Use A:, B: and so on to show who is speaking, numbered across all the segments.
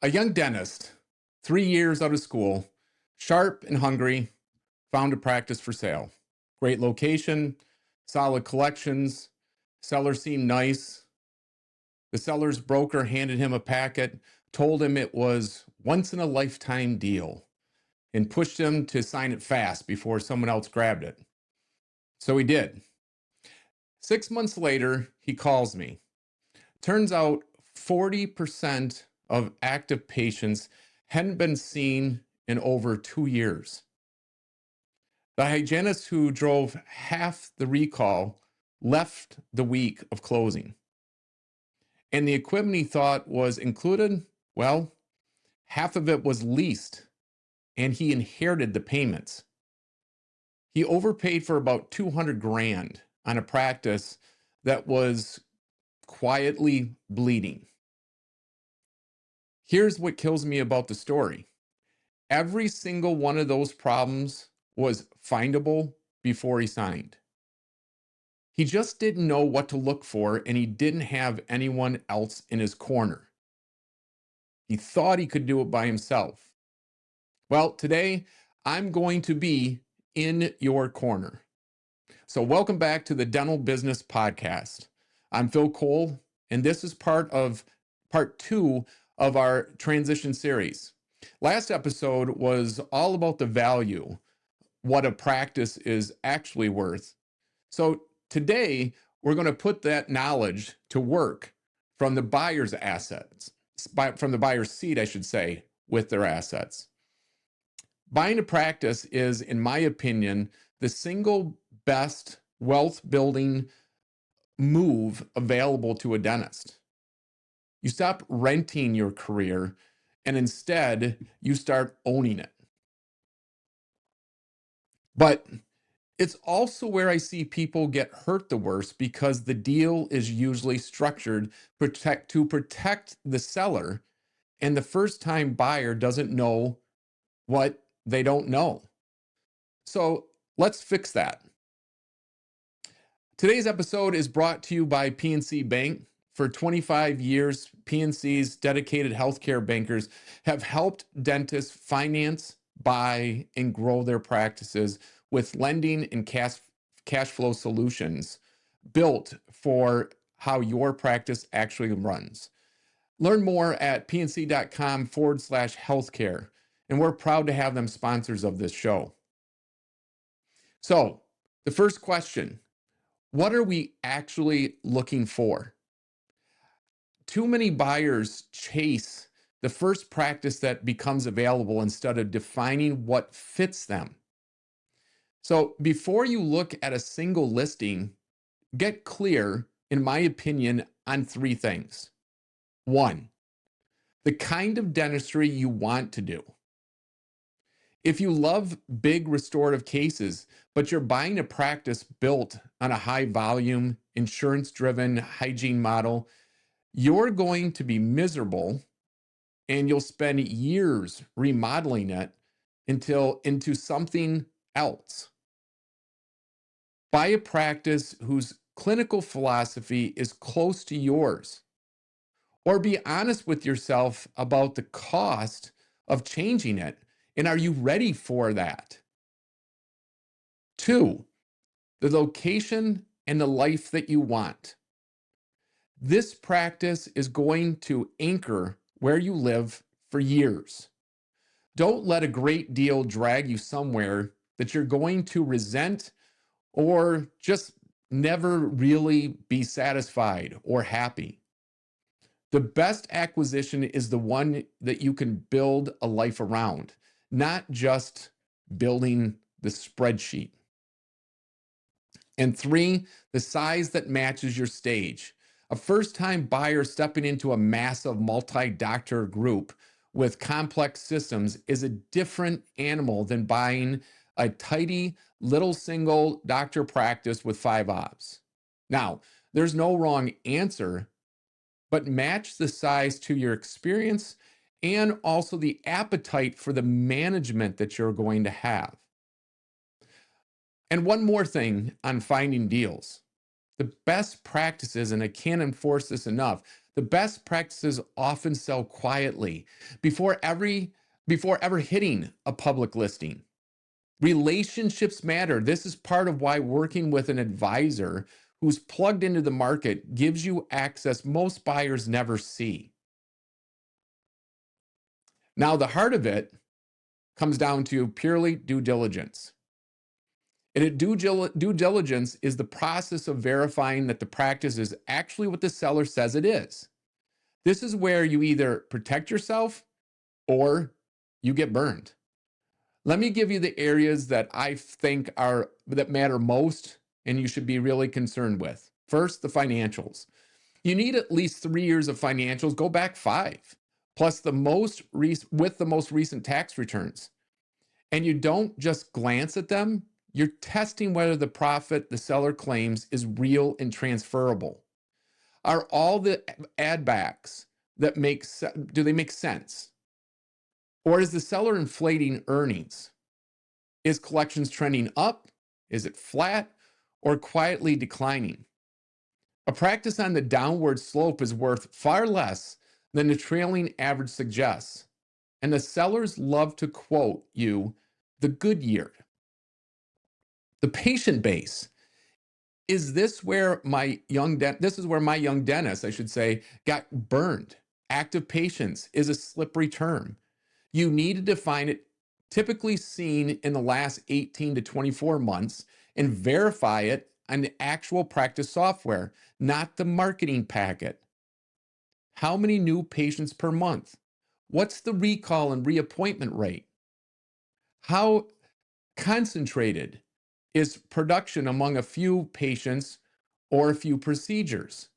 A: A young dentist, 3 years out of school, sharp and hungry, found a practice for sale. Great location, solid collections, seller seemed nice. The seller's broker handed him a packet, told him it was once in a lifetime deal, and pushed him to sign it fast before someone else grabbed it. So he did. 6 months later, he calls me. Turns out 40% of active patients hadn't been seen in over 2 years. The hygienist who drove half the recall left the week of closing. And the equipment he thought was included, well, half of it was leased, and he inherited the payments. He overpaid for about 200 grand on a practice that was quietly bleeding. Here's what kills me about the story. Every single one of those problems was findable before he signed. He just didn't know what to look for, and he didn't have anyone else in his corner. He thought he could do it by himself. Well, today I'm going to be in your corner. So, welcome back to the Dental Business Podcast. I'm Phil Cole, and this is part two of our transition series. Last episode was all about the value, what a practice is actually worth. So today we're going to put that knowledge to work from the buyer's assets, from the buyer's seat, I should say, with their assets. Buying a practice is, in my opinion, the single best wealth building move available to a dentist. You stop renting your career and instead you start owning it. But it's also where I see people get hurt the worst because the deal is usually structured to protect the seller, and the first-time buyer doesn't know what they don't know. So let's fix that. Today's episode is brought to you by PNC Bank. For 25 years, PNC's dedicated healthcare bankers have helped dentists finance, buy, and grow their practices with lending and cash flow solutions built for how your practice actually runs. Learn more at pnc.com/healthcare, and we're proud to have them sponsors of this show. So, the first question, what are we actually looking for? Too many buyers chase the first practice that becomes available instead of defining what fits them. So before you look at a single listing, get clear, in my opinion, on three things. One, the kind of dentistry you want to do. If you love big restorative cases, but you're buying a practice built on a high volume, insurance driven hygiene model, you're going to be miserable and you'll spend years remodeling it into something else. Buy a practice whose clinical philosophy is close to yours, or be honest with yourself about the cost of changing it. And are you ready for that? Two, the location and the life that you want. This practice is going to anchor where you live for years. Don't let a great deal drag you somewhere that you're going to resent or just never really be satisfied or happy. The best acquisition is the one that you can build a life around, not just building the spreadsheet. And three, the size that matches your stage. A first-time buyer stepping into a massive multi-doctor group with complex systems is a different animal than buying a tidy little single doctor practice with 5 ops. Now, there's no wrong answer, but match the size to your experience and also the appetite for the management that you're going to have. And one more thing on finding deals. The best practices, and I can't enforce this enough, the best practices often sell quietly before every before ever hitting a public listing. Relationships matter. This is part of why working with an advisor who's plugged into the market gives you access most buyers never see. Now, the heart of it comes down to purely due diligence. And due diligence is the process of verifying that the practice is actually what the seller says it is. This is where you either protect yourself or you get burned. Let me give you the areas that I think are that matter most and you should be really concerned with. First, the financials. You need at least 3 years of financials, go back 5, plus with the most recent tax returns. And you don't just glance at them, you're testing whether the profit the seller claims is real and transferable. Are all the add backs do they make sense? Or is the seller inflating earnings? Is collections trending up? Is it flat or quietly declining? A practice on the downward slope is worth far less than the trailing average suggests. And the sellers love to quote you the good year. The patient base. This is where my young dentist, I should say, got burned. Active patients is a slippery term. You need to define it, typically seen in the last 18 to 24 months, and verify it on the actual practice software, not the marketing packet. How many new patients per month? What's the recall and reappointment rate? How concentrated is production among a few patients or a few procedures?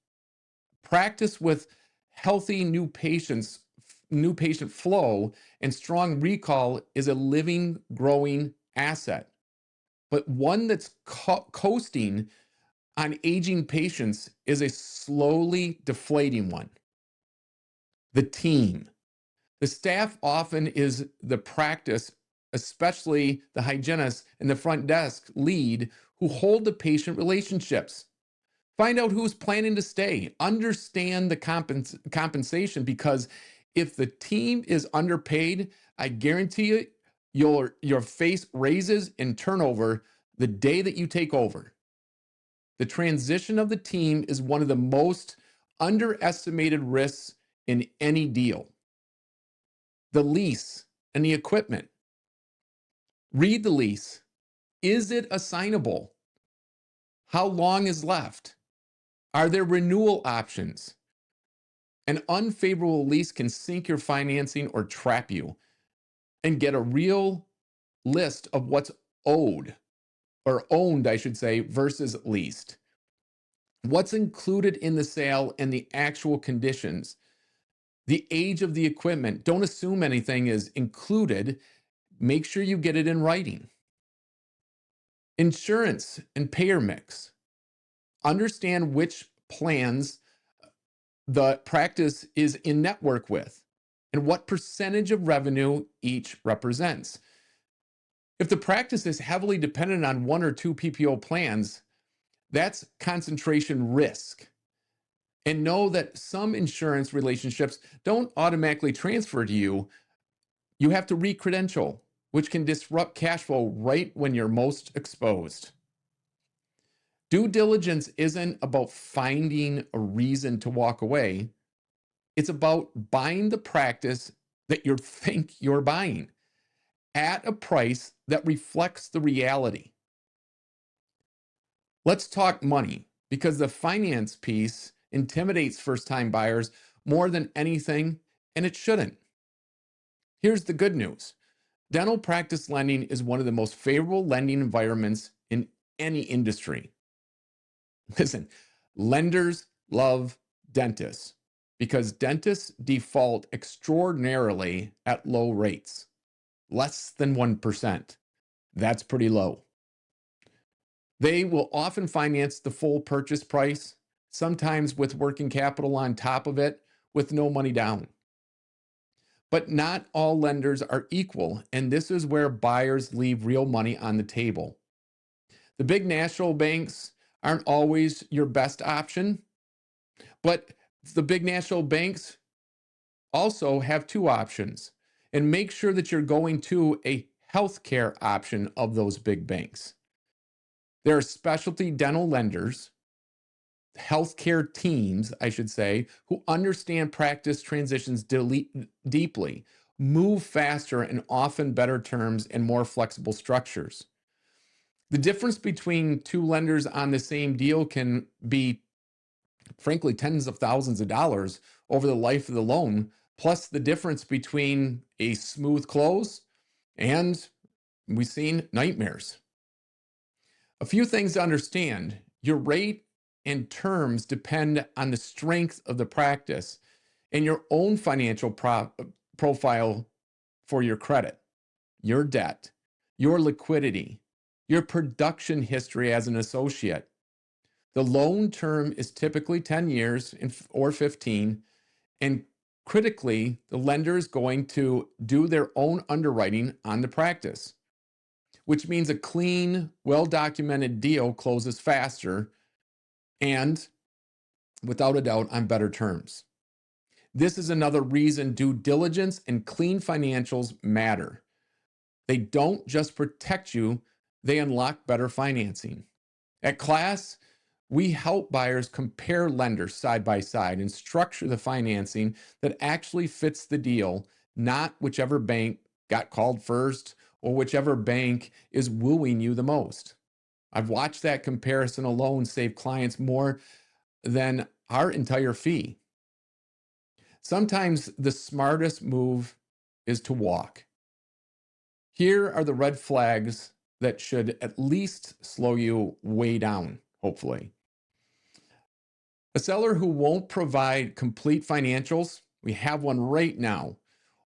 A: Practice with healthy new patient flow and strong recall is a living, growing asset. But one that's coasting on aging patients is a slowly deflating one. The team. The staff often is the practice, especially the hygienist and the front desk lead who hold the patient relationships. Find out who's planning to stay. Understand the compensation, because if the team is underpaid, I guarantee you, your face raises in turnover the day that you take over. The transition of the team is one of the most underestimated risks in any deal. The lease and the equipment. Read the lease. Is it assignable? How long is left? Are there renewal options? An unfavorable lease can sink your financing or trap you. And get a real list of what's owed, or owned, I should say, versus leased. What's included in the sale and the actual conditions. The age of the equipment. Don't assume anything is included. Make sure you get it in writing. Insurance and payer mix. Understand which plans the practice is in network with and what percentage of revenue each represents. If the practice is heavily dependent on 1 or 2 PPO plans, that's concentration risk. And know that some insurance relationships don't automatically transfer to you. You have to re-credential, which can disrupt cash flow right when you're most exposed. Due diligence isn't about finding a reason to walk away. It's about buying the practice that you think you're buying at a price that reflects the reality. Let's talk money, because the finance piece intimidates first-time buyers more than anything, and it shouldn't. Here's the good news. Dental practice lending is one of the most favorable lending environments in any industry. Listen, lenders love dentists because dentists default extraordinarily at low rates, less than 1%. That's pretty low. They will often finance the full purchase price, sometimes with working capital on top of it, with no money down. But not all lenders are equal, and this is where buyers leave real money on the table. The big national banks aren't always your best option, but the big national banks also have two options. And make sure that you're going to a healthcare option of those big banks. There are specialty dental lenders, healthcare teams, I should say, who understand practice transitions deeply, move faster, and often better terms and more flexible structures. The difference between two lenders on the same deal can be, frankly, tens of thousands of dollars over the life of the loan, plus the difference between a smooth close and we've seen nightmares. A few things to understand. Your rate and terms depend on the strength of the practice and your own financial profile for your credit, your debt, your liquidity, your production history as an associate. The loan term is typically 10 years or 15, and critically, the lender is going to do their own underwriting on the practice, which means a clean, well-documented deal closes faster and, without a doubt, on better terms. This is another reason due diligence and clean financials matter. They don't just protect you, they unlock better financing. At Class, we help buyers compare lenders side by side and structure the financing that actually fits the deal, not whichever bank got called first or whichever bank is wooing you the most. I've watched that comparison alone save clients more than our entire fee. Sometimes the smartest move is to walk. Here are the red flags that should at least slow you way down, hopefully. A seller who won't provide complete financials, we have one right now,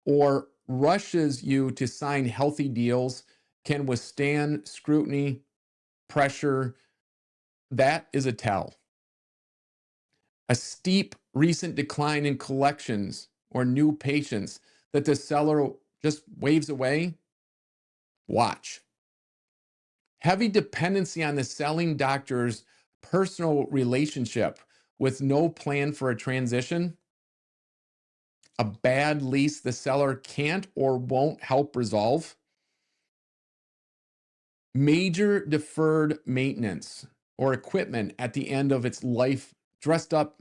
A: or rushes you to sign healthy deals can withstand scrutiny, pressure. That is a tell. A steep recent decline in collections or new patients that the seller just waves away, watch. Heavy dependency on the selling doctor's personal relationship with no plan for a transition, a bad lease the seller can't or won't help resolve, major deferred maintenance or equipment at the end of its life dressed up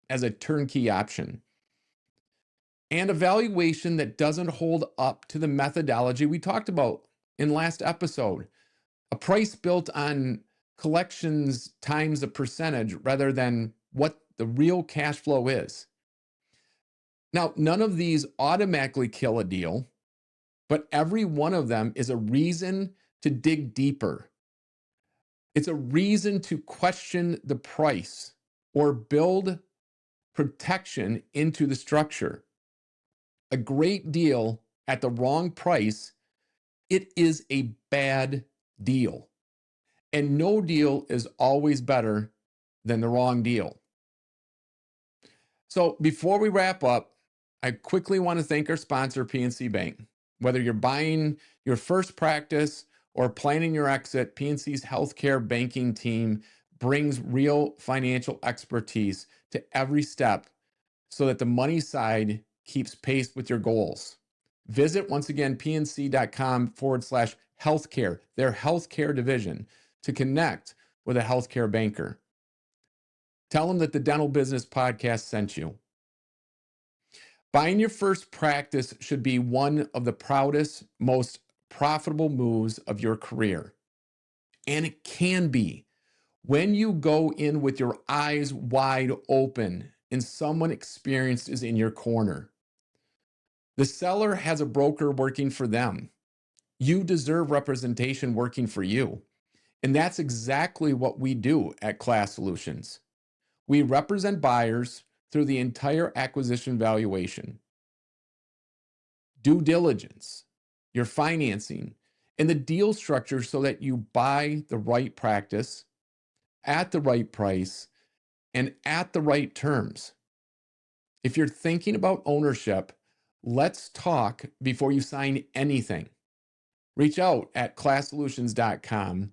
A: as a turnkey option, and evaluation that doesn't hold up to the methodology we talked about in last episode. A price built on collections times a percentage rather than what the real cash flow is. Now, none of these automatically kill a deal, but every one of them is a reason to dig deeper. It's a reason to question the price or build protection into the structure. A great deal at the wrong price, it is a bad deal. And no deal is always better than the wrong deal. So before we wrap up, I quickly want to thank our sponsor, PNC Bank. Whether you're buying your first practice or planning your exit, PNC's healthcare banking team brings real financial expertise to every step so that the money side keeps pace with your goals. Visit once again pnc.com/healthcare, their healthcare division, to connect with a healthcare banker. Tell them that the Dental Business Podcast sent you. Buying your first practice should be one of the proudest, most profitable moves of your career. And it can be when you go in with your eyes wide open and someone experienced is in your corner. The seller has a broker working for them. You deserve representation working for you. And that's exactly what we do at Class Solutions. We represent buyers through the entire acquisition valuation, due diligence, your financing, and the deal structure so that you buy the right practice at the right price and at the right terms. If you're thinking about ownership, let's talk before you sign anything. Reach out at classsolutions.com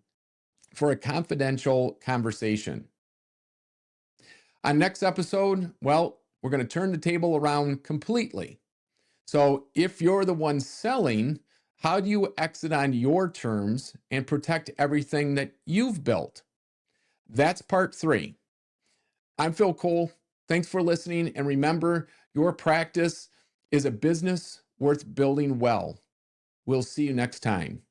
A: for a confidential conversation. On next episode, well, we're going to turn the table around completely. So if you're the one selling, how do you exit on your terms and protect everything that you've built? That's part 3. I'm Phil Cole. Thanks for listening. And remember, your practice is a business worth building well. We'll see you next time.